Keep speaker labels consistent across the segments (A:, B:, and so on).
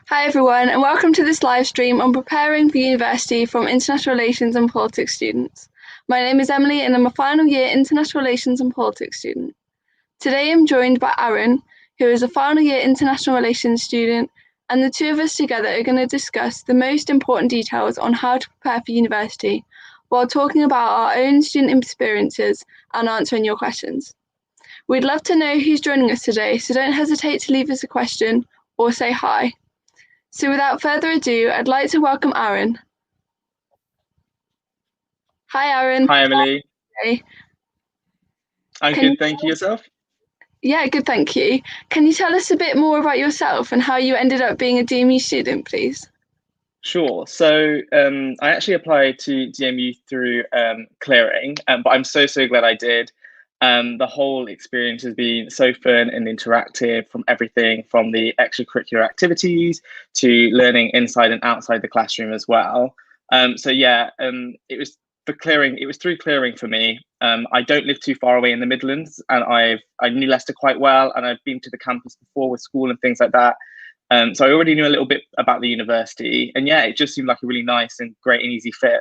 A: Hi everyone, and welcome to this live stream on preparing for university from International Relations and Politics students. My name is Emily and I'm a final year International Relations and Politics student. Today I'm joined by Aaron, who is a final year International Relations student, and the two of us together are going to discuss the most important details on how to prepare for university while talking about our own student experiences and answering your questions. We'd love to know who's joining us today, so don't hesitate to leave us a question or say hi. So without further ado, I'd like to welcome Aaron. Hi, Aaron.
B: Hi, Emily.
A: Hey.
B: I'm good, thank you. Yourself?
A: Yeah, good, thank you. Can you tell us a bit more about yourself and how you ended up being a DMU student, please?
B: Sure. So I actually applied to DMU through clearing, but I'm so glad I did. The whole experience has been so fun and interactive, from everything from the extracurricular activities to learning inside and outside the classroom as well. It was for clearing. It was through clearing for me. I don't live too far away in the Midlands, and I knew Leicester quite well, and I've been to the campus before with school and things like that. So I already knew a little bit about the university, and yeah, it just seemed like a really nice and great and easy fit.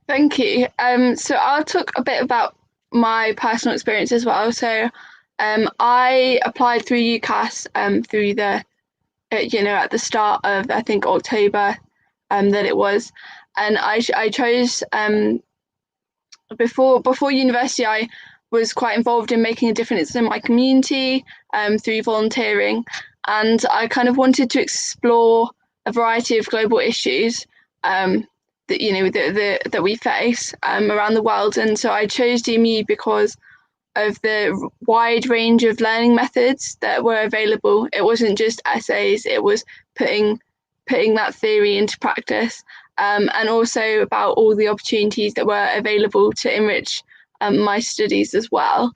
A: Thank you. So I'll talk a bit about my personal experience as well. So I applied through UCAS through the, at the start of, I think, October that it was. And I chose, before university, I was quite involved in making a difference in my community through volunteering. And I kind of wanted to explore a variety of global issues that we face around the world. And so I chose DMU because of the wide range of learning methods that were available. It wasn't just essays, it was putting that theory into practice, and also about all the opportunities that were available to enrich my studies as well.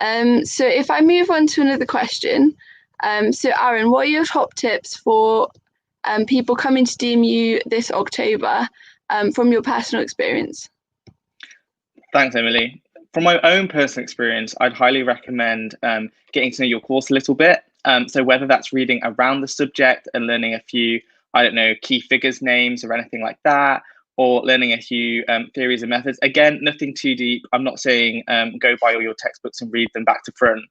A: So if I move on to another question, so Aaron, what are your top tips for people coming to DMU this October from your personal experience?
B: Thanks, Emily. From my own personal experience, I'd highly recommend getting to know your course a little bit. So whether that's reading around the subject and learning a few, key figures names or anything like that, or learning a few theories and methods. Again, nothing too deep. I'm not saying go buy all your textbooks and read them back to front.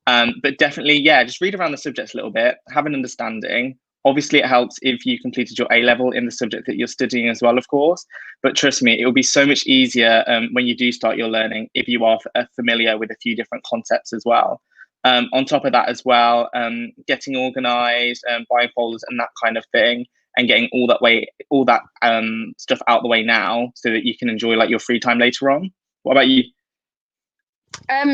B: But definitely, just read around the subjects a little bit, have an understanding. Obviously, it helps if you completed your A-level in the subject that you're studying as well, of course. But trust me, it will be so much easier when you do start your learning if you are familiar with a few different concepts as well. On top of that as well, getting organised, buying folders and that kind of thing, and getting all that stuff out the way now so that you can enjoy like your free time later on. What about you?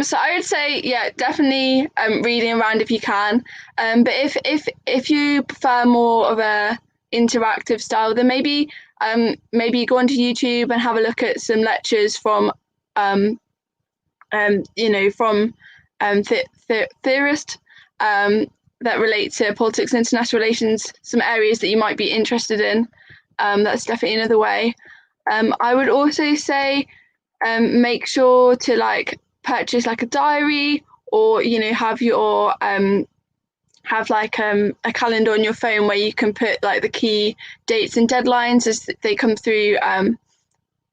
A: So I would say, definitely reading around if you can. But if you prefer more of a interactive style, then maybe go onto YouTube and have a look at some lectures from theorists that relate to politics and international relations, some areas that you might be interested in. That's definitely another way. I would also say make sure to purchase a diary, or have your have a calendar on your phone where you can put the key dates and deadlines as they come through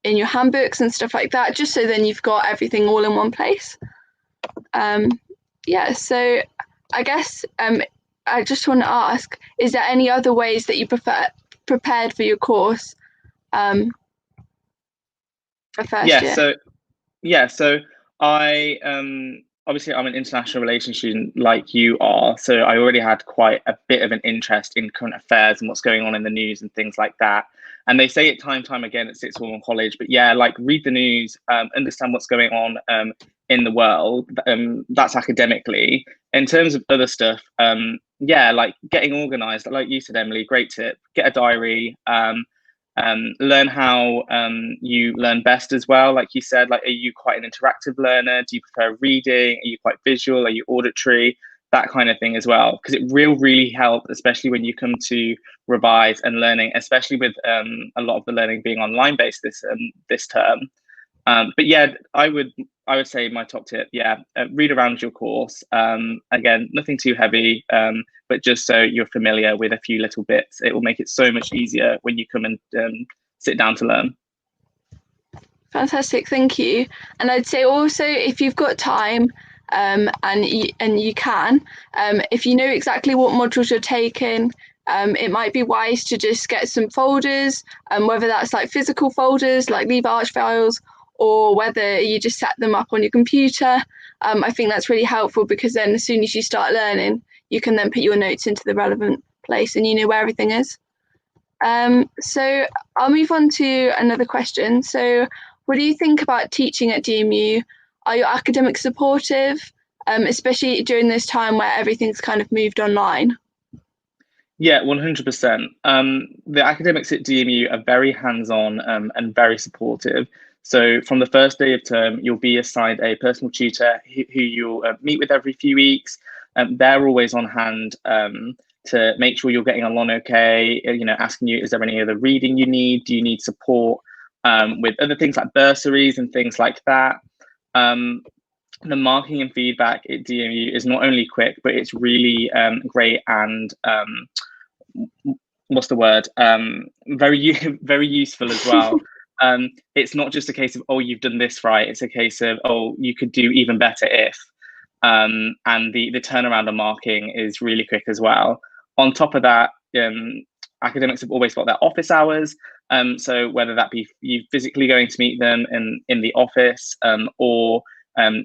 A: in your handbooks and stuff like that, just so then you've got everything all in one place. So I guess I just want to ask, is there any other ways that you prepared for your course for first year?
B: So I obviously I'm an international relations student like you are, so I already had quite a bit of an interest in current affairs and what's going on in the news and things like that. And they say it time and time again at sixth form college, but read the news, understand what's going on in the world. That's academically. In terms of other stuff, getting organised, like you said, Emily, great tip. Get a diary. learn how you learn best as well. Like you said, like, are you quite an interactive learner? Do you prefer reading? Are you quite visual? Are you auditory? That kind of thing as well, because it will really help, especially when you come to revise and learning, especially with a lot of the learning being online based this term. But yeah, I would say my top tip, yeah, read around your course. Again, nothing too heavy, but just so you're familiar with a few little bits. It will make it so much easier when you come and sit down to learn.
A: Fantastic, thank you. And I'd say also, if you've got time, and you can, if you know exactly what modules you're taking, it might be wise to just get some folders, whether that's like physical folders like Leave Arch files, or whether you just set them up on your computer. I think that's really helpful, because then as soon as you start learning, you can then put your notes into the relevant place and you know where everything is. So I'll move on to another question. So what do you think about teaching at DMU? Are your academics supportive, especially during this time where everything's kind of moved online?
B: Yeah, 100%. The academics at DMU are very hands-on and very supportive. So from the first day of term, you'll be assigned a personal tutor who you'll meet with every few weeks. They're always on hand to make sure you're getting along okay, asking you, is there any other reading you need? Do you need support with other things like bursaries and things like that? The marking and feedback at DMU is not only quick, but it's really great and what's the word? Very useful as well. It's not just a case of, oh, you've done this right. It's a case of, oh, you could do even better if. And the turnaround on marking is really quick as well. On top of that, academics have always got their office hours. So whether that be you physically going to meet them in the office, or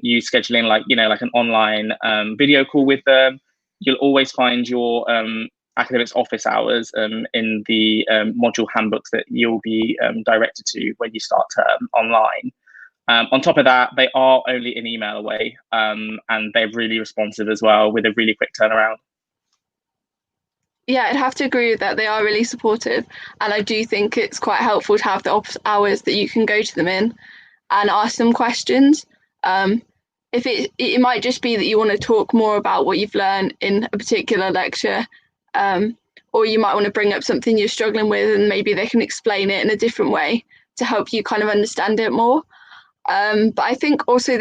B: you scheduling like an online video call with them, you'll always find your academics office hours in the module handbooks that you'll be directed to when you start term online. On top of that, they are only an email away, and they're really responsive as well, with a really quick turnaround.
A: Yeah, I'd have to agree with that. They are really supportive, and I do think it's quite helpful to have the office hours that you can go to them in and ask them questions. If it might just be that you want to talk more about what you've learned in a particular lecture, or you might want to bring up something you're struggling with, and maybe they can explain it in a different way to help you kind of understand it more. But I think also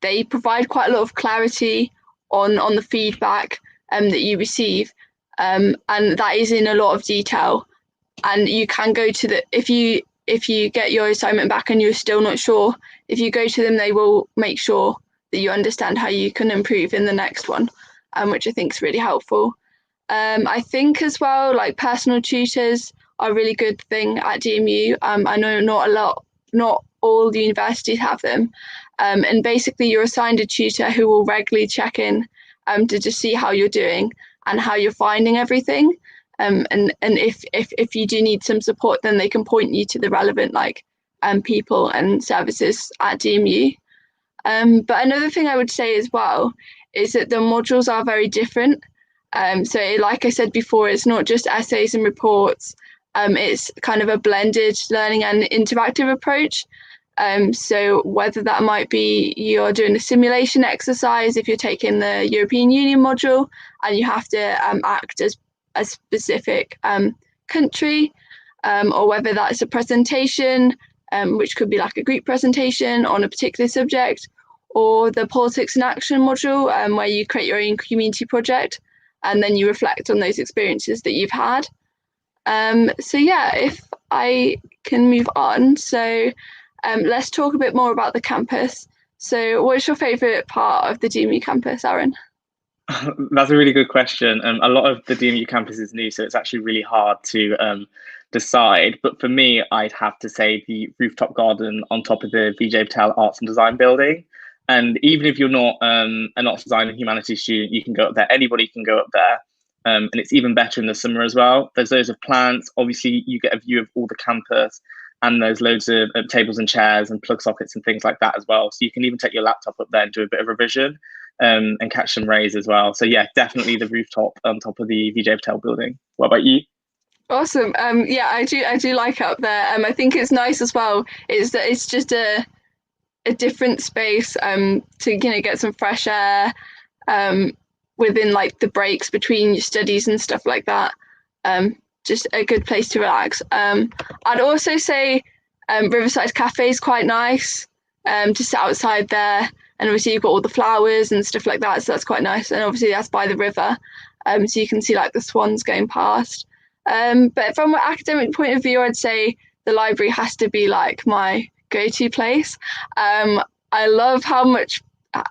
A: they provide quite a lot of clarity on the feedback that you receive, and that is in a lot of detail. And you can go to if you get your assignment back and you're still not sure, if you go to them, they will make sure that you understand how you can improve in the next one, which I think is really helpful. I think as well, like personal tutors are a really good thing at DMU. I know not all the universities have them. And basically you're assigned a tutor who will regularly check in to just see how you're doing and how you're finding everything. And if you do need some support, then they can point you to the relevant people and services at DMU. But another thing I would say as well is that the modules are very different. So like I said before, it's not just essays and reports. It's kind of a blended learning and interactive approach. So whether that might be you're doing a simulation exercise if you're taking the European Union module and you have to act as a specific country, or whether that's a presentation, which could be like a group presentation on a particular subject, or the Politics in Action module, where you create your own community project and then you reflect on those experiences that you've had. So yeah, if I can move on. So let's talk a bit more about the campus. So what's your favourite part of the DMU campus, Aaron?
B: That's a really good question. A lot of the DMU campus is new, so it's actually really hard to decide. But for me, I'd have to say the rooftop garden on top of the VJ Patel Arts and Design building. And even if you're not an arts design and humanities student, you can go up there. Anybody can go up there. And it's even better in the summer as well. There's loads of plants. Obviously, you get a view of all the campus, and there's loads of tables and chairs and plug sockets and things like that as well. So you can even take your laptop up there and do a bit of revision and catch some rays as well. So yeah, definitely the rooftop on top of the VJ Patel building. What about you?
A: Awesome. Yeah, I do like it up there. I think it's nice as well. Is that it's just a different space to get some fresh air um within like the breaks between your studies and stuff like that. Just a good place to relax. I'd also say Riverside Cafe is quite nice. To sit outside there, and obviously you've got all the flowers and stuff like that, so that's quite nice. And obviously that's by the river, so you can see like the swans going past. But from an academic point of view, I'd say the library has to be like my go-to place. I love how much,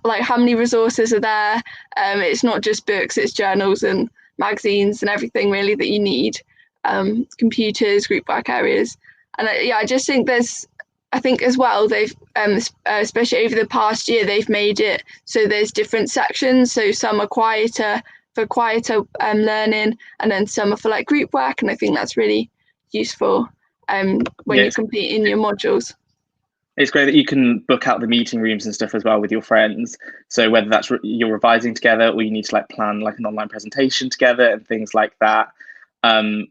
A: like how many resources are there. It's not just books; it's journals and magazines and everything really that you need. Computers, group work areas, and yeah, I just think I think as well they've especially over the past year they've made it so there's different sections. So some are quieter for quieter learning, and then some are for like group work. And I think that's really useful when
B: Yeah,
A: you're completing your modules.
B: it's great that you can book out the meeting rooms and stuff as well with your friends. So whether that's you're revising together or you need to like plan like an online presentation together and things like that. Um,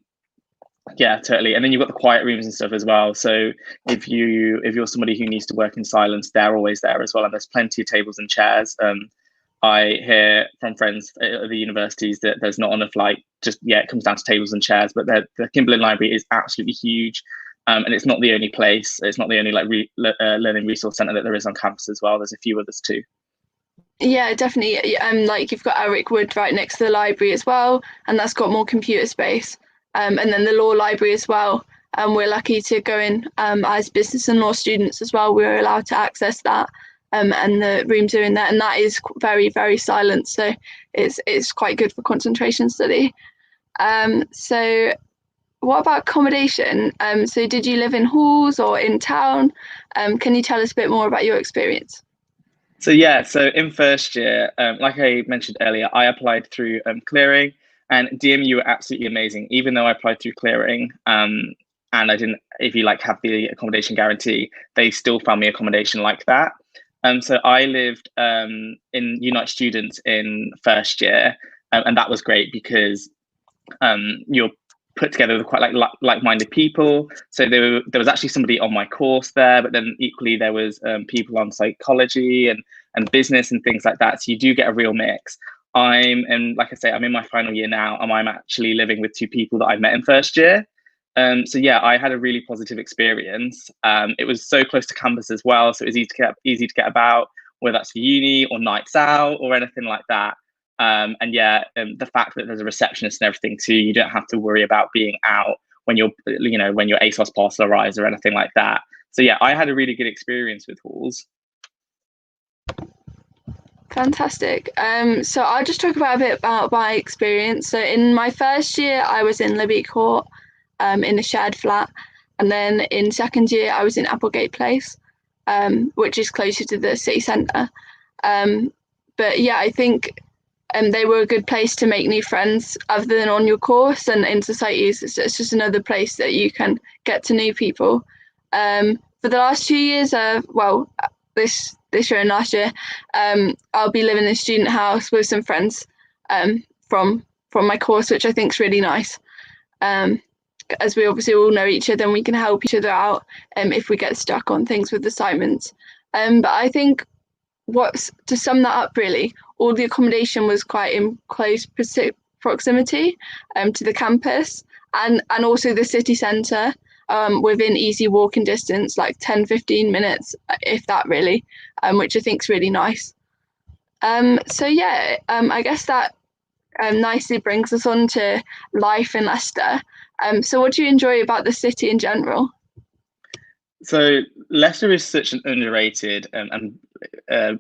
B: yeah, totally. And then you've got the quiet rooms and stuff as well. So if you're somebody who needs to work in silence, they're always there as well. And there's plenty of tables and chairs. I hear from friends at the universities that there's not enough it comes down to tables and chairs, but the Kimberlin Library is absolutely huge. And it's not the only place. It's not the only learning resource centre that there is on campus as well. There's a few others too.
A: Yeah, definitely. Like you've got Eric Wood right next to the library as well, and that's got more computer space. And then the law library as well. We're lucky to go in as business and law students as well. We're allowed to access that, and the rooms are in there, and that is very, very silent. So it's quite good for concentration study. So what about accommodation? So did you live in halls or in town? Can you tell us a bit more about your experience?
B: So yeah, so in first year, like I mentioned earlier, I applied through clearing, and DMU were absolutely amazing. Even though I applied through clearing, and I didn't, if you like have the accommodation guarantee, they still found me accommodation like that. So I lived in Unite Students in first year, and that was great because you're put together with quite like-minded people. So there was actually somebody on my course there, but then equally there was people on psychology and business and things like that. So you do get a real mix. And like I say, I'm in my final year now, and I'm actually living with two people that I met in first year. So yeah, I had a really positive experience. It was so close to campus as well, so it was easy to get about, whether that's for uni or nights out or anything like that. And yeah, the fact that there's a receptionist and everything too, you don't have to worry about being out when when your ASOS parcel arrives or anything like that. So yeah, I had a really good experience with halls.
A: Fantastic. So I'll just talk about a bit about my experience. So in my first year, I was in Libby Court, in a shared flat, and then in second year, I was in Applegate Place, which is closer to the city centre. But yeah, I think they were a good place to make new friends other than on your course and in societies. It's just another place that you can get to know people. For the last 2 years, this year and last year, I'll be living in a student house with some friends from my course, which I think is really nice. As we obviously all know each other and we can help each other out if we get stuck on things with assignments. But I think to sum that up really, all the accommodation was quite in close proximity to the campus and also the city centre, within easy walking distance, like 10-15 minutes, if that really, which I think is really nice. So yeah, I guess that nicely brings us on to life in Leicester. So what do you enjoy about the city in general?
B: So Leicester is such an underrated and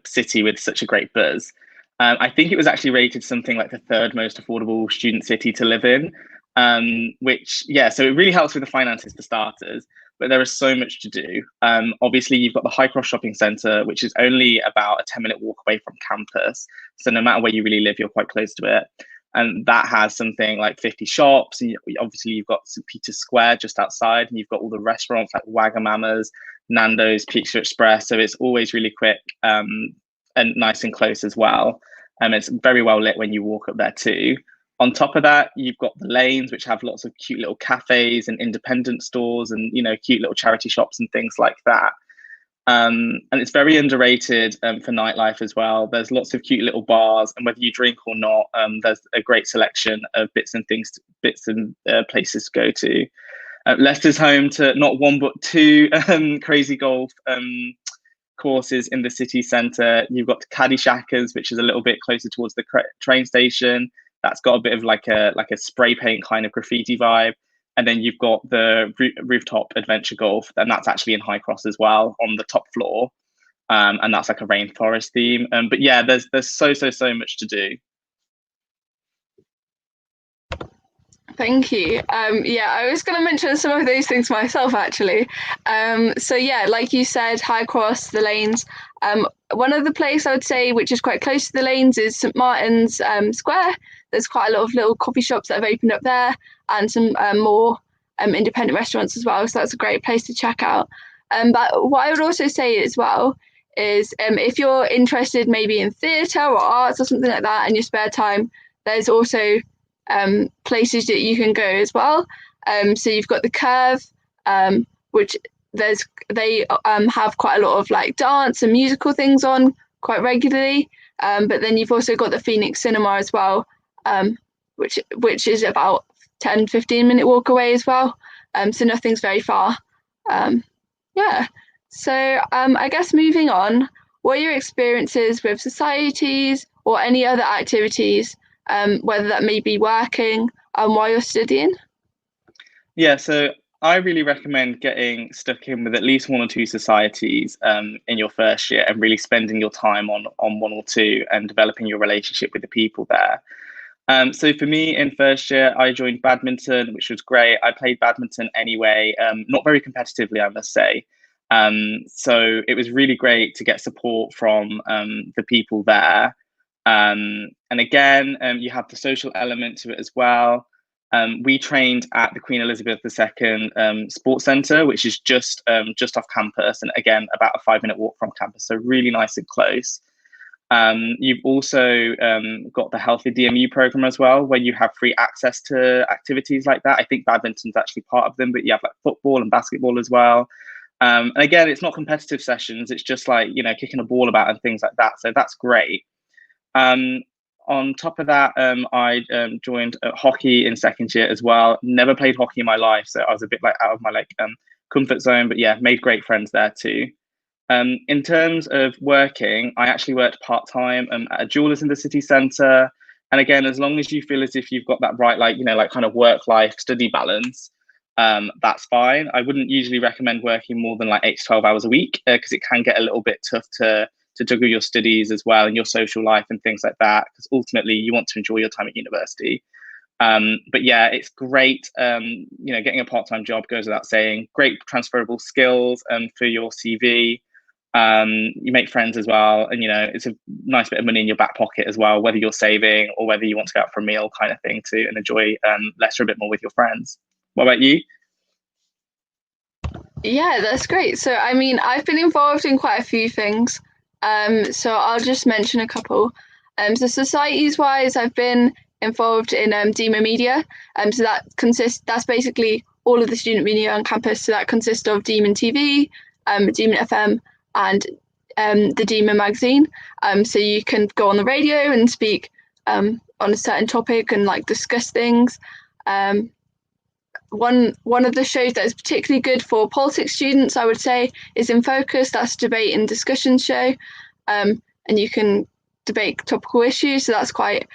B: city with such a great buzz. I think it was actually rated something like the third most affordable student city to live in, which, yeah, so it really helps with the finances for starters, but there is so much to do. Obviously, you've got the High Cross Shopping Centre, which is only about a 10-minute walk away from campus. So no matter where you really live, you're quite close to it. And that has something like 50 shops. And obviously, you've got St. Peter's Square just outside, and you've got all the restaurants like Wagamama's, Nando's, Pizza Express. So it's always really quick and nice and close as well. It's very well lit when you walk up there too. On top of that, you've got the lanes, which have lots of cute little cafes and independent stores and, cute little charity shops and things like that. And it's very underrated for nightlife as well. There's lots of cute little bars, and whether you drink or not, there's a great selection of bits and places to go to. Leicester's home to not one but two crazy golf courses in the city centre. You've got Caddy Shackers, which is a little bit closer towards the train station. That's got a bit of like a spray paint kind of graffiti vibe. And then you've got the rooftop adventure golf, and that's actually in High Cross as well on the top floor. And that's like a rainforest theme. But yeah, there's so much to do.
A: Thank you. Yeah, I was going to mention some of those things myself, actually. So yeah, like you said, High Cross, the lanes. One of the places I would say, which is quite close to the lanes, is St Martin's Square. There's quite a lot of little coffee shops that have opened up there, and some more independent restaurants as well. So that's a great place to check out. But what I would also say as well is if you're interested maybe in theatre or arts or something like that in your spare time, there's also places that you can go as well. So you've got the Curve, which they have quite a lot of like dance and musical things on quite regularly. But then you've also got the Phoenix Cinema as well, which is about 10-15 minute walk away as well. So nothing's very far. Yeah. So I guess moving on, what are your experiences with societies or any other activities, whether that may be working while you're studying?
B: Yeah, so I really recommend getting stuck in with at least one or two societies in your first year, and really spending your time on one or two and developing your relationship with the people there. So for me in first year, I joined badminton, which was great. I played badminton anyway, not very competitively, I must say. So it was really great to get support from the people there. And again, you have the social element to it as well. We trained at the Queen Elizabeth II Sports Centre, which is just off campus, and again, about a 5-minute walk from campus, so really nice and close. You've also got the Healthy DMU program as well, where you have free access to activities like that. I think badminton's actually part of them, but you have like football and basketball as well. And again, it's not competitive sessions, it's just like, kicking a ball about and things like that. So that's great. On top of that, I joined hockey in second year as well. Never played hockey in my life, so I was a bit like out of my comfort zone, but yeah, made great friends there too. In terms of working, I actually worked part-time at a jeweler's in the city centre. And again, as long as you feel as if you've got that right, kind of work-life study balance, that's fine. I wouldn't usually recommend working more than 8 to 12 hours a week, because it can get a little bit tough to juggle your studies as well and your social life and things like that, because ultimately you want to enjoy your time at university. But yeah, it's great. Getting a part-time job goes without saying. Great transferable skills for your CV. You make friends as well, and it's a nice bit of money in your back pocket as well, whether you're saving or whether you want to go out for a meal kind of thing too, and enjoy Leicester a bit more with your friends. What about you?
A: Yeah, that's great. So I mean, I've been involved in quite a few things. So I'll just mention a couple. So societies wise, I've been involved in DEMA Media. So that's basically all of the student media on campus. So that consists of Demon TV, Demon FM, and the DEMA magazine. So you can go on the radio and speak on a certain topic and discuss things. One of the shows that is particularly good for politics students, I would say, is In Focus. That's a debate and discussion show, and you can debate topical issues. So that's quite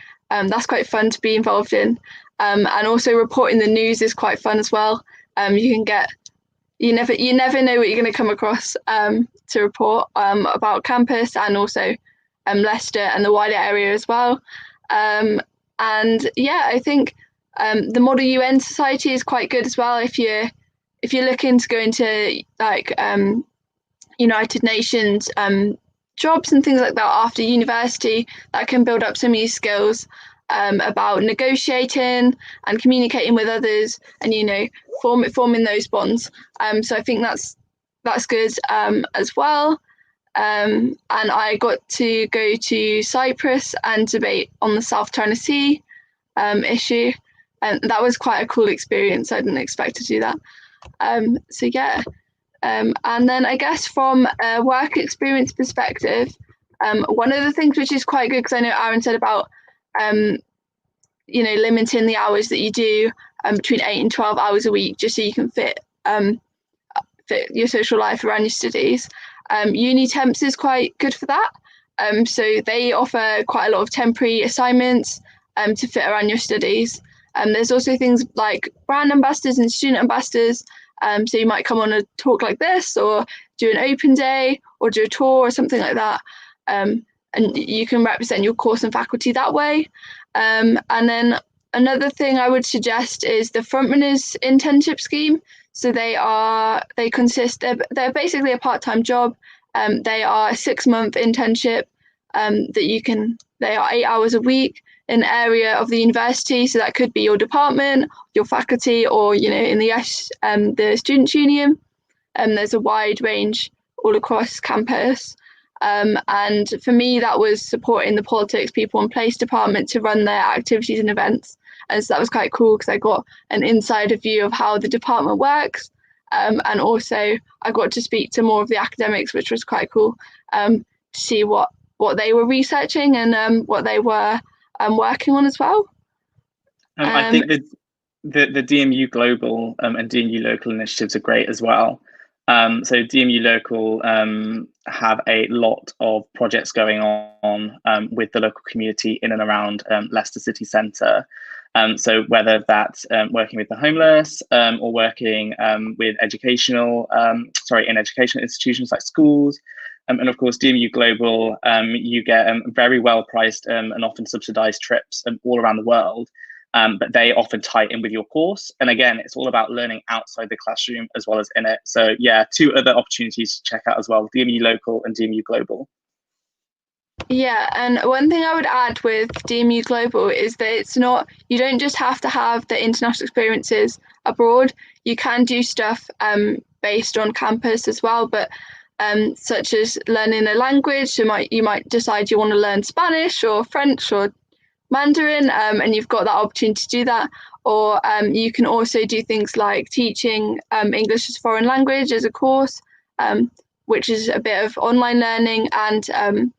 A: fun to be involved in. And also reporting the news is quite fun as well. You never know what you're going to come across to report about campus and also Leicester and the wider area as well. And yeah, I think the Model UN Society is quite good as well if you're looking to go into United Nations jobs and things like that after university. That can build up some of your skills about negotiating and communicating with others, and forming those bonds. So I think that's good as well. And I got to go to Cyprus and debate on the South China Sea. issue, and that was quite a cool experience. I didn't expect to do that. So yeah, and then I guess from a work experience perspective, one of the things which is quite good, because I know Aaron said about limiting the hours that you do between 8 and 12 hours a week, just so you can fit your social life around your studies. Uni Temps is quite good for that. So they offer quite a lot of temporary assignments to fit around your studies. There's also things like brand ambassadors and student ambassadors. So you might come on a talk like this, or do an open day, or do a tour or something like that. And you can represent your course and faculty that way. And then another thing I would suggest is the Frontrunners internship scheme. So they're basically a part-time job. They are a 6-month internship they are 8 hours a week in an area of the university. So that could be your department, your faculty, or, in the Students' Union. There's a wide range all across campus. And for me, that was supporting the politics, people and place department to run their activities and events. And so that was quite cool, because I got an insider view of how the department works. And also I got to speak to more of the academics, which was quite cool, to see what they were researching and what they were working on as well.
B: I think the DMU Global and DMU Local initiatives are great as well. So DMU Local have a lot of projects going on with the local community in and around Leicester city centre. So whether that's working with the homeless or working with in educational institutions like schools. And of course, DMU Global, you get very well priced and often subsidised trips all around the world. But they often tie in with your course. And again, it's all about learning outside the classroom as well as in it. So yeah, 2 other opportunities to check out as well, DMU Local and DMU Global.
A: Yeah, and one thing I would add with DMU Global is that you don't just have to have the international experiences abroad. You can do stuff based on campus as well, but such as learning a language. So you might decide you want to learn Spanish or French or Mandarin, and you've got that opportunity to do that. Or you can also do things like teaching English as a foreign language as a course, which is a bit of online learning and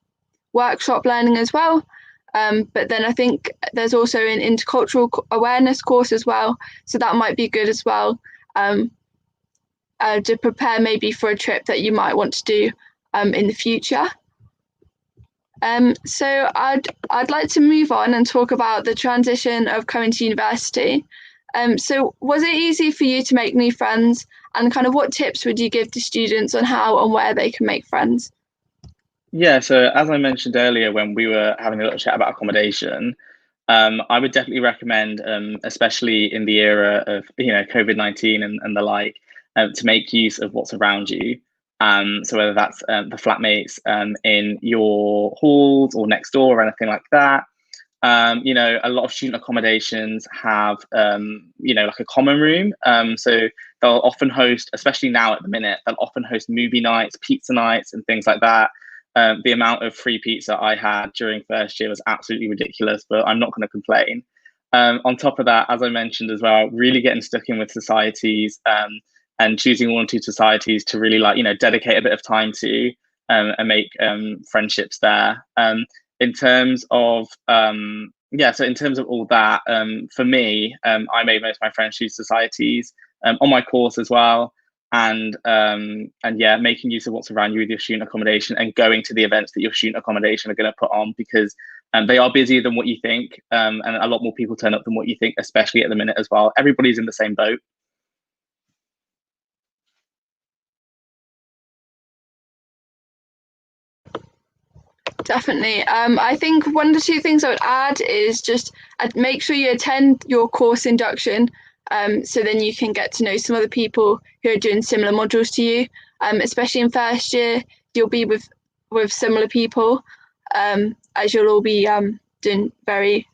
A: workshop learning as well. But then I think there's also an intercultural awareness course as well. So that might be good as well, to prepare maybe for a trip that you might want to do in the future. So I'd like to move on and talk about the transition of coming to university. So was it easy for you to make new friends, and kind of what tips would you give to students on how and where they can make friends?
B: Yeah, so as I mentioned earlier when we were having a little chat about accommodation, I would definitely recommend, especially in the era of COVID-19 and the like, to make use of what's around you. So whether that's the flatmates in your halls or next door or anything like that. A lot of student accommodations have like a common room. So they'll often host, especially now at the minute, they'll often host movie nights, pizza nights, and things like that. The amount of free pizza I had during first year was absolutely ridiculous, but I'm not going to complain. On top of that, as I mentioned as well, really getting stuck in with societies and choosing 1 or 2 societies to really dedicate a bit of time to and make friendships there. In terms of all that, for me, I made most of my friends choose societies on my course as well. And yeah, making use of what's around you with your student accommodation and going to the events that your student accommodation are going to put on, because they are busier than what you think, and a lot more people turn up than what you think, especially at the minute as well. Everybody's in the same boat.
A: Definitely. I think 1 to 2 things I would add is just make sure you attend your course induction, so then you can get to know some other people who are doing similar modules to you. Especially in first year, you'll be with similar people, as you'll all be doing very,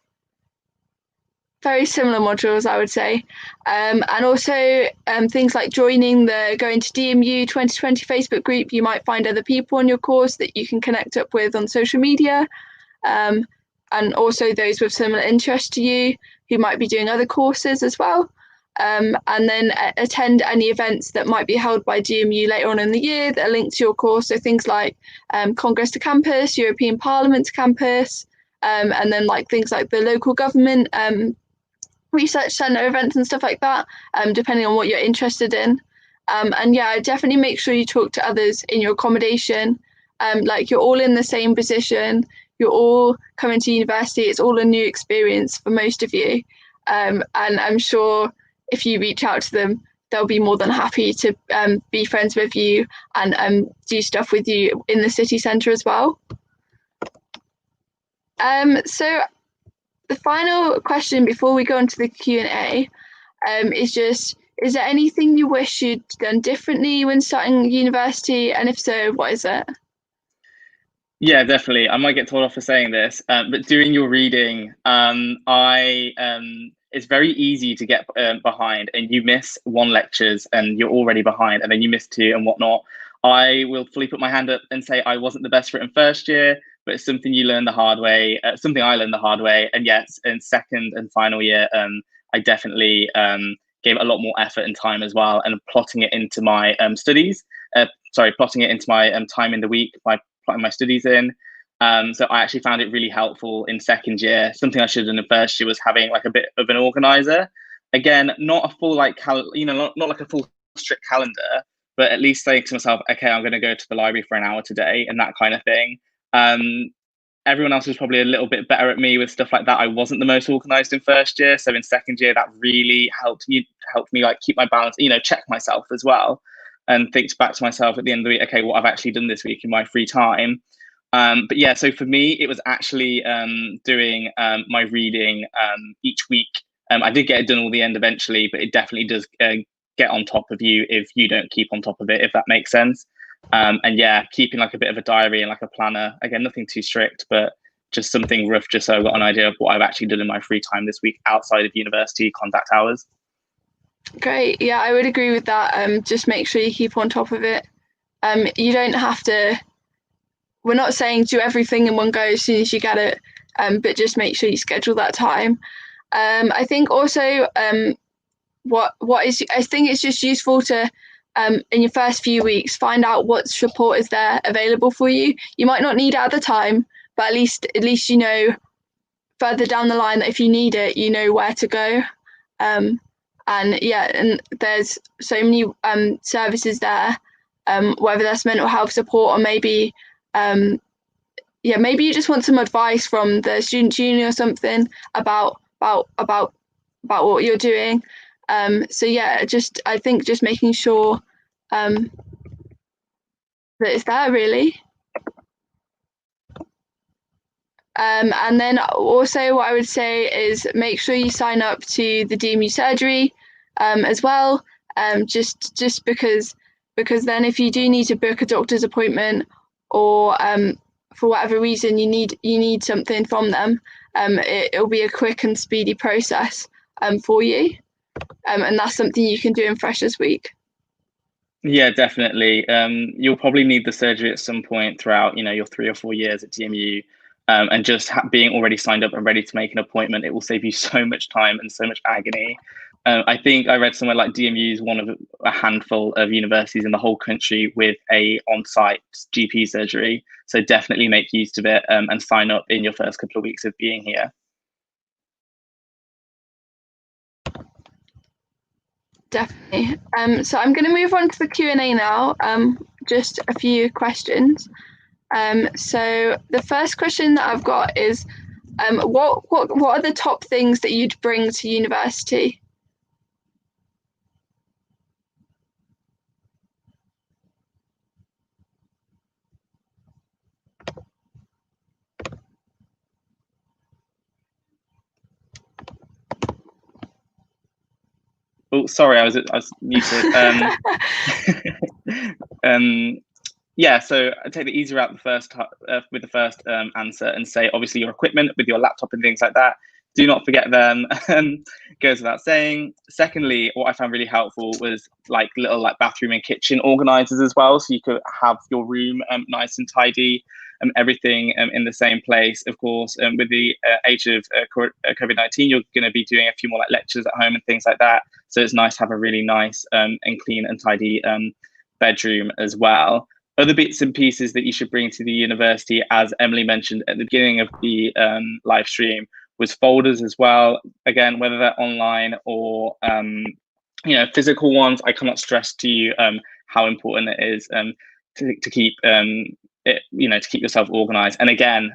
A: very similar modules, I would say. And also things like joining the Going to DMU 2020 Facebook group. You might find other people on your course that you can connect up with on social media. and also those with similar interests to you who might be doing other courses as well. And then attend any events that might be held by DMU later on in the year that are linked to your course. So things like Congress to Campus, European Parliament to Campus, and then like things like the local government research centre events and stuff like that, depending on what you're interested in. And yeah, definitely make sure you talk to others in your accommodation. Like you're all in the same position, you're all coming to university, it's all a new experience for most of you. And I'm sure if you reach out to them, they'll be more than happy to be friends with you and do stuff with you in the city centre as well. So the final question before we go into the Q&A is just, is there anything you wish you'd done differently when starting university? And if so, what is it?
B: Yeah, definitely. I might get told off for saying this, but doing your reading, it's very easy to get behind, and you miss one lectures and you're already behind, and then you miss two and whatnot. I will fully put my hand up and say I wasn't the best for it in first year, but it's something you learn the hard way, something I learned the hard way. And yes, in second and final year, I definitely gave a lot more effort and time as well, and plotting it into my studies. Plotting it into my time in the week by plotting my studies in. So I actually found it really helpful in second year. Something I should have done in first year was having like a bit of an organizer. Again, not a full like not like a full strict calendar, but at least saying to myself, okay, I'm going to go to the library for an hour today, and that kind of thing. Everyone else was probably a little bit better at me with stuff like that. I wasn't the most organized in first year, so in second year that really helped me like keep my balance, check myself as well, and think back to myself at the end of the week, okay, what I've actually done this week in my free time. But yeah, so for me, it was actually doing my reading each week. I did get it done all the end eventually, but it definitely does get on top of you if you don't keep on top of it, if that makes sense. And yeah, keeping like a bit of a diary and like a planner. Again, nothing too strict, but just something rough, just so I've got an idea of what I've actually done in my free time this week outside of university contact hours.
A: Great. Yeah, I would agree with that. Just make sure you keep on top of it. You don't have to, we're not saying do everything in one go as soon as you get it, but just make sure you schedule that time. I think also I think it's just useful to in your first few weeks find out what support is there available for you. You might not need it at the time, but at least you know further down the line that if you need it, you know where to go. And yeah, and there's so many services there, whether that's mental health support or maybe maybe you just want some advice from the student union or something about what you're doing. So yeah, I think just making sure that it's there really. And then also what I would say is make sure you sign up to the DMU surgery as well, just because then if you do need to book a doctor's appointment or for whatever reason you need something from them, it'll be a quick and speedy process for you, and that's something you can do in Freshers Week.
B: Yeah, definitely. You'll probably need the surgery at some point throughout, your 3 or 4 years at DMU, and just being already signed up and ready to make an appointment, it will save you so much time and so much agony. I think I read somewhere like DMU is one of a handful of universities in the whole country with a on-site GP surgery. So definitely make use of it and sign up in your first couple of weeks of being here.
A: Definitely. So I'm going to move on to the Q&A now. Just a few questions. So the first question that I've got is, what are the top things that you'd bring to university?
B: Oh, sorry, I was muted. Yeah, so I take the easier out with the first answer and say, obviously, your equipment with your laptop and things like that. Do not forget them. Goes without saying. Secondly, what I found really helpful was like little bathroom and kitchen organizers as well, so you could have your room nice and tidy. everything in the same place. Of course, with the age of COVID-19, you're going to be doing a few more like lectures at home and things like that. So it's nice to have a really nice and clean and tidy bedroom as well. Other bits and pieces that you should bring to the university, as Emily mentioned at the beginning of the live stream, was folders as well. Again, whether they're online or physical ones, I cannot stress to you how important it is to keep it, to keep yourself organized. And again,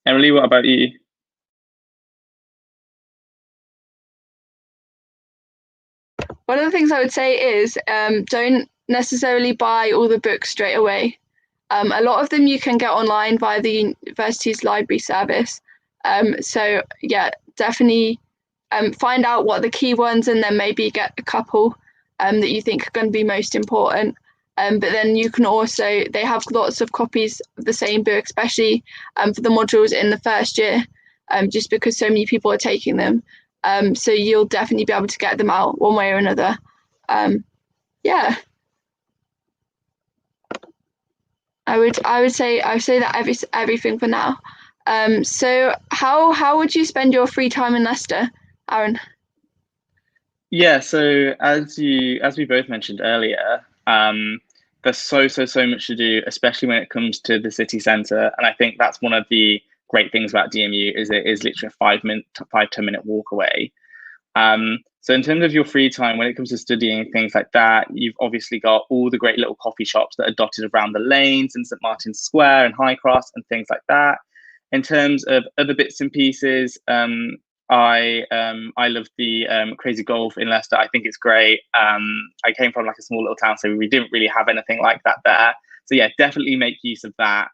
B: Emily, what about you?
A: One of the things I would say is don't necessarily buy all the books straight away. A lot of them you can get online via the university's library service. So yeah, definitely find out what the key ones and then maybe get a couple that you think are going to be most important. But then you can also, they have lots of copies of the same book, especially for the modules in the first year, just because so many people are taking them. So you'll definitely be able to get them out one way or another. Yeah. I would say that everything for now. So how would you spend your free time in Leicester, Aaron?
B: Yeah, so as we both mentioned earlier, there's so much to do, especially when it comes to the city centre. And I think that's one of the great things about DMU is it is literally a 5-10 minute walk away. So in terms of your free time, when it comes to studying things like that, you've obviously got all the great little coffee shops that are dotted around the lanes in St Martin's Square and High Cross and things like that. In terms of other bits and pieces, I love the Crazy Golf in Leicester. I think it's great. I came from like a small little town, so we didn't really have anything like that there. So yeah, definitely make use of that.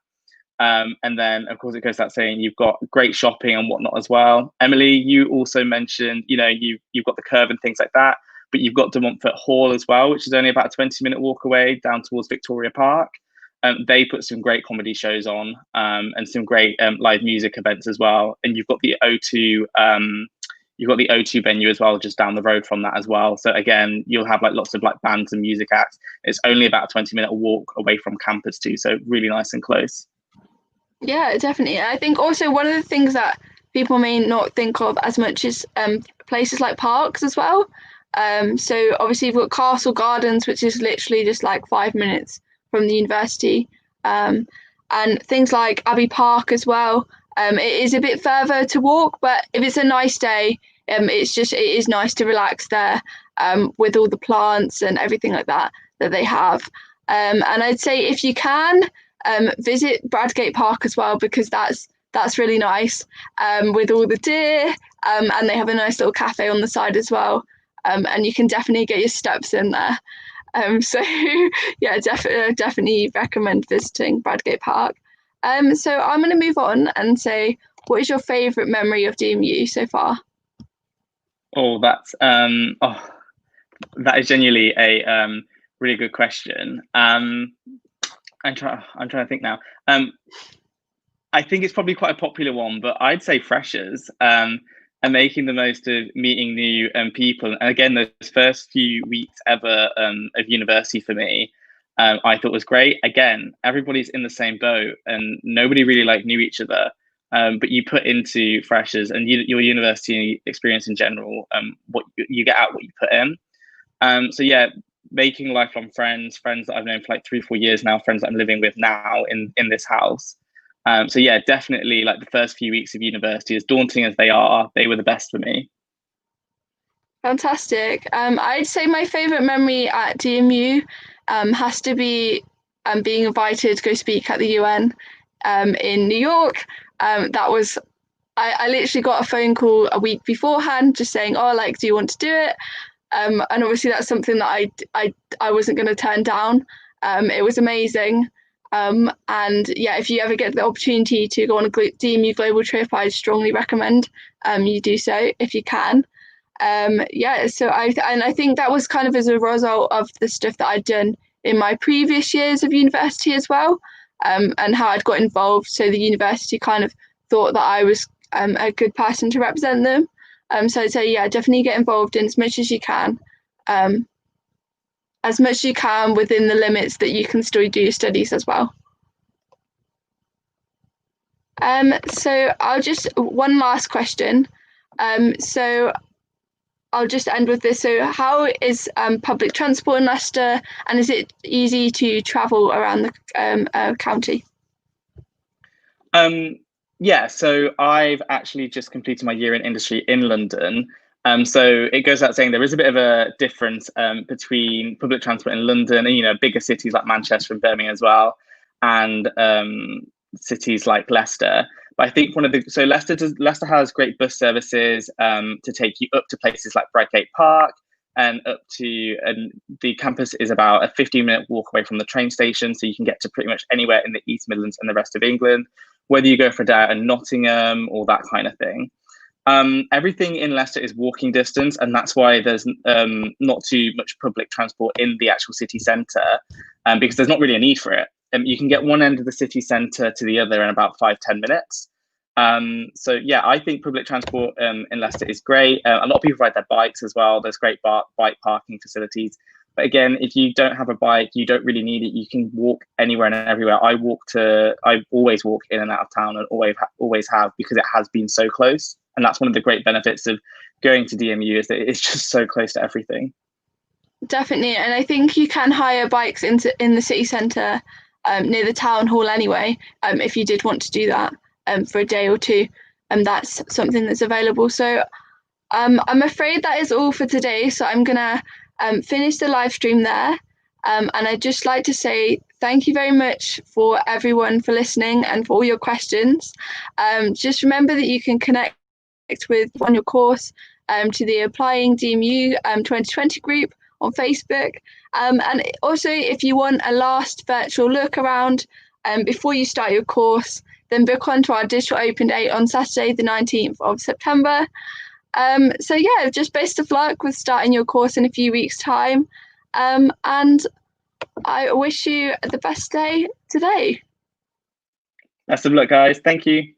B: And then, of course, it goes without saying you've got great shopping and whatnot as well. Emily, you also mentioned, you've got the Curve and things like that, but you've got De Montfort Hall as well, which is only about a 20-minute walk away down towards Victoria Park. They put some great comedy shows on and some great live music events as well. And you've got the O2. You've got the O2 venue as well, just down the road from that as well. So again, you'll have like lots of like bands and music acts. It's only about a 20-minute walk away from campus too, so really nice and close.
A: Yeah, definitely. I think also one of the things that people may not think of as much is places like parks as well. So obviously you've got Castle Gardens, which is literally just like 5 minutes from the university, and things like Abbey Park as well. It is a bit further to walk, but if it's a nice day, it is nice to relax there with all the plants and everything like that they have. And I'd say if you can, visit Bradgate Park as well, because that's really nice with all the deer, and they have a nice little cafe on the side as well, and you can definitely get your steps in there. So yeah, definitely recommend visiting Bradgate Park. So I'm going to move on and say, what is your favourite memory of DMU so far?
B: Oh, that is genuinely a really good question. I'm trying to think now. I think it's probably quite a popular one, but I'd say freshers and making the most of meeting new people. And again, those first few weeks ever of university for me, I thought was great. Again, everybody's in the same boat and nobody really knew each other. But you put into freshers and your university experience in general, what you get out, what you put in. So yeah, making lifelong friends that I've known for like 3-4 years now, friends that I'm living with now in this house. So yeah, definitely like the first few weeks of university, as daunting as they are, they were the best for me.
A: Fantastic. I'd say my favourite memory at DMU has to be being invited to go speak at the UN in New York. That was, I literally got a phone call a week beforehand just saying, oh, like, do you want to do it? And obviously that's something that I wasn't going to turn down. It was amazing. And yeah, if you ever get the opportunity to go on a DMU global trip, I strongly recommend you do so if you can. Yeah, so I think that was kind of as a result of the stuff that I'd done in my previous years of university as well, and how I'd got involved. So the university kind of thought that I was a good person to represent them. So I'd say, yeah, definitely get involved in as much as you can, within the limits that you can still do your studies as well. So I'll just, one last question. So I'll just end with this. So how is public transport in Leicester, and is it easy to travel around the county?
B: Yeah, so I've actually just completed my year in industry in London. So it goes without saying there is a bit of a difference between public transport in London and, you know, bigger cities like Manchester and Birmingham as well, and cities like Leicester. But I think Leicester has great bus services to take you up to places like Bradgate Park and and the campus is about a 15-minute walk away from the train station, so you can get to pretty much anywhere in the East Midlands and the rest of England, whether you go for a day out in Nottingham or that kind of thing. Everything in Leicester is walking distance, and that's why there's not too much public transport in the actual city centre, because there's not really a need for it. You can get one end of the city centre to the other in about 5-10 minutes. So yeah, I think public transport in Leicester is great. A lot of people ride their bikes as well. There's great bike parking facilities. But again, if you don't have a bike, you don't really need it. You can walk anywhere and everywhere. I always walk in and out of town, and always have, because it has been so close. And that's one of the great benefits of going to DMU, is that it's just so close to everything.
A: Definitely, and I think you can hire bikes in the city centre near the town hall anyway, if you did want to do that for a day or two, and that's something that's available. So I'm afraid that is all for today. So I'm gonna finish the live stream there, and I'd just like to say thank you very much for everyone for listening and for all your questions. Just remember that you can connect with on your course to the Applying DMU 2020 group on Facebook. And also, if you want a last virtual look around before you start your course, then book onto our digital open day on Saturday, the 19th of September. So yeah, just best of luck with starting your course in a few weeks' time. And I wish you the best day today.
B: Best of luck, guys. Thank you.